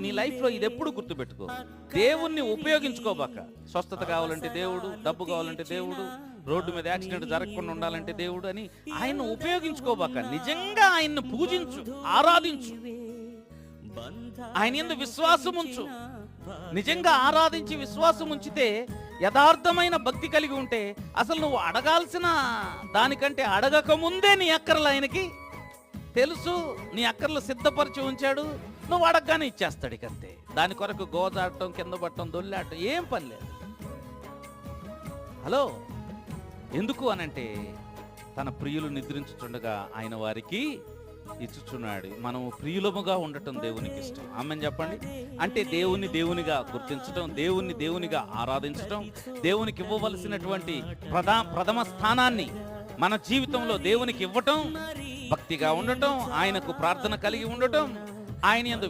నీ లైఫ్లో ఇది ఎప్పుడు గుర్తుపెట్టుకో, దేవుణ్ణి ఉపయోగించుకోబాక. స్వస్థత కావాలంటే దేవుడు, డబ్బు కావాలంటే దేవుడు, రోడ్డు మీద యాక్సిడెంట్ జరగకుండా ఉండాలంటే దేవుడు అని ఆయన్ని ఉపయోగించుకోబాక. నిజంగా ఆయన్ని పూజించు, ఆరాధించు, ఆయన యందు విశ్వాసం ఉంచు. నిజంగా ఆరాధించి విశ్వాసం ఉంచితే, యథార్థమైన భక్తి కలిగి ఉంటే, అసలు నువ్వు అడగాల్సిన దానికంటే అడగక ముందే నీ అక్కర్లు ఆయనకి తెలుసు. నీ అక్కర్లు సిద్ధపరిచి ఉంచాడు, నువ్వు అడగగానే ఇచ్చేస్తాడు. ఇకంతే. దాని కొరకు గోజాడటం, కింద పట్టడం, దొల్లాడటం ఏం పని లేదు. హలో, ఎందుకు అనంటే తన ప్రియులు నిద్రించుచుండగా ఆయన వారికి ఇచ్చుచున్నాడు. మనం ప్రియులముగా ఉండటం దేవునికి ఇష్టం. ఆమెన్ చెప్పండి. అంటే దేవుని దేవునిగా గుర్తించటం, దేవుని దేవునిగా ఆరాధించటం, దేవునికి ఇవ్వవలసినటువంటి ప్రథమ స్థానాన్ని మన జీవితంలో దేవునికి ఇవ్వటం, భక్తిగా ఉండటం, ఆయనకు ప్రార్థన కలిగి ఉండటం, ఆయన యందు